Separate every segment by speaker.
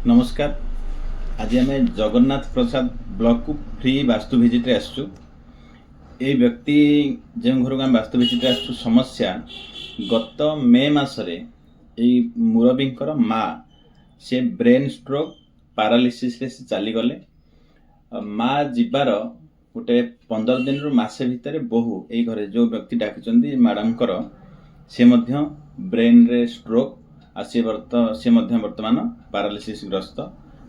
Speaker 1: नमस्कार। आज आम जगन्नाथ प्रसाद ब्लॉक को फ्री वास्तु विजिट आसु। ये व्यक्ति जो घर को आम वास्तु विजिट आसु समस्या गत मे मसरे मुरबी माँ से ब्रेन स्ट्रोक पारालिसिस रे से चली गले। माँ जीवार गोटे 15 दिन रु मासे भितर बहु ये घरे जो व्यक्ति डाकिचंदी मैडम से ब्रेन रे स्ट्रोक आसी से वर्तमान पारालिसिस ग्रस्त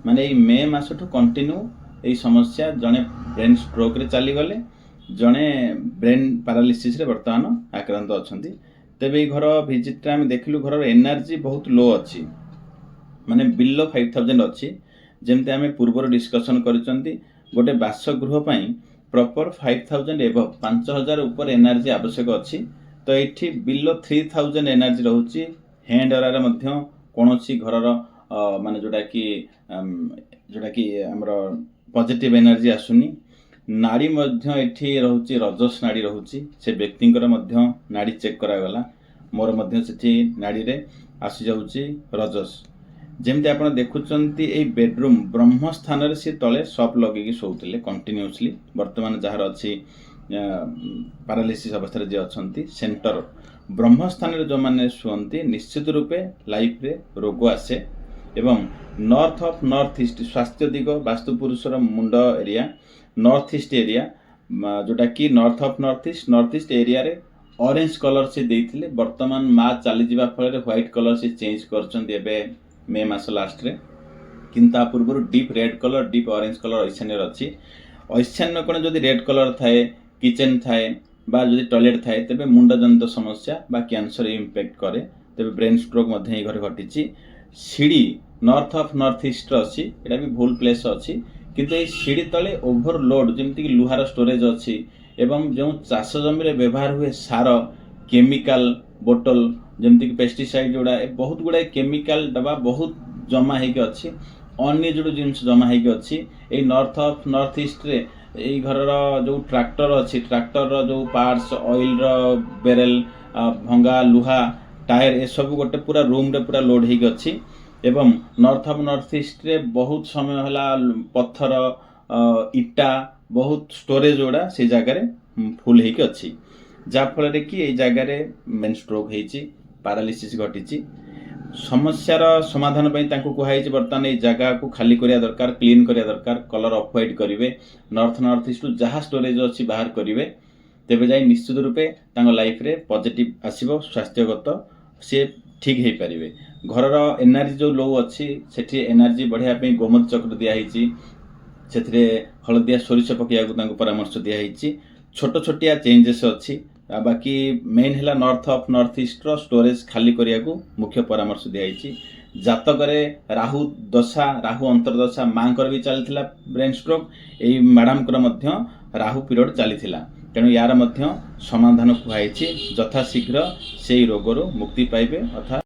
Speaker 1: माने मे मास ठू कंटिन्यू यही समस्या जड़े ब्रेन स्ट्रोक रे चली गले, जड़े ब्रेन पारालिसिस रे वर्तमान आक्रांत अच्छा। तेरे घर भिजिट आम देखलु घर एनर्जी बहुत लो अच्छी माने बिलो 5000 अच्छी। जमती आम पूर्व डिस्कसन कर गोटे बासगृह प्रॉपर 5000 एबव 5000 ऊपर एनर्जी आवश्यक अच्छी। तो ये बिलो 3000 एनर्जी रोचे। हैंड एरार कौन घर माने जोटा कि आमर पॉजिटिव एनर्जी आसुनी। नाड़ी एठी रोचे रजस नाड़ी रोचे से व्यक्तिंकर नाड़ी चेक करागला। मोर से नाड़ी रे आसी जाउची रजस। जमती आप देखुंत ये बेडरूम ब्रह्म स्थान रे सी तले सप लगे शोले कंटिन्यूअसली। वर्तमान जहाँ अच्छी पारालिसिस अवस्था जे अच्छा सेंटर ब्रह्म स्थान रे जो माने शुअंती निश्चित रूपे लाइफ रे रोग आसे। एवं नॉर्थ ऑफ नॉर्थ ईस्ट स्वास्थ्य दिग वास्तु पुरुषर मुंड एरिया नॉर्थ ईस्ट एरिया जोटा कि north of north east area रे ऑरेंज कलर से देइथिले। वर्तमान माँ चली जावा फल व्हाइट कलर से चेंज करछंती मे मास लास्ट रे। किंतु पूर्व deep red colour deep orange colour ईशान्य अच्छी। ईशान्य कोण जदि रेड कलर थाए किचन थाए बा जदि टॉयलेट थाए तेबे मुंडजनित समस्या बा कैंसर इंपैक्ट करे। तेबे ब्रेन स्ट्रोक मध्य घर घटी। सीढ़ी नॉर्थ ऑफ नॉर्थ ईस्ट अच्छी एटा भी भूल प्लेस अच्छी। किंतु ये सीढ़ी तले ओभरलोड जमती लुहार स्टोरेज अच्छी एवं जो चाष जमी रे व्यवहार हुए सार केमिकल बोतल जमती कि पेस्टिसाइड जोड़ा बहुत गुड़ाए केमिकल डबा बहुत जमा होगी अच्छी। अनयूज्ड जिनस जमा होगी अच्छी। ये नॉर्थ ऑफ नॉर्थ ईस्ट रे यही घर जो ट्रैक्टर अच्छी ट्रैक्टर जो पार्ट्स ऑयल बेरेल भंगा लुहा टायर ये सब गोटे पूरा रूम रे पूरा लोड होगी अच्छी। एवं नॉर्थ ऑफ नॉर्थ ईस्ट रे बहुत समय होला पत्थर इटा बहुत स्टोरेज जोड़ा से जगह फुल होगी अच्छी। जाफल कि ये जगार ब्रेन स्ट्रोक होती पारालिसिस घटी। समस्यार समाधान कहुई बर्तमान ये जगह को खाली करिया दरकार क्लीन करिया दरकार कलर ऑफ व्हाइट करेंगे नॉर्थ ईस्ट जहाँ स्टोरेज अच्छी बाहर करेंगे। तेबे जाई निश्चित रूपे लाइफ रे पॉजिटिव आसीबो स्वास्थ्यगत सी ठीक हो पारे। घर एनर्जी जो लो अच्छी सेठी एनर्जी बढ़िया गोमत चक्र दिखाई से हलदिया सोरिष पकड़ा परामर्श दिखाई। छोट छोटिया चेंजेस अच्छी बाकी मेन है north of north east storage खाली करिया को मुख्य परामर्श दिखाई। जातक राहु दशा राहु अंतर्दशा माँ भी चली ब्रेन स्ट्रोक यही मैडम राहु पीरियड चली तेणु यार समाधान कहुई यथाशीघ्र से रोगर मुक्ति पाइबे अर्थात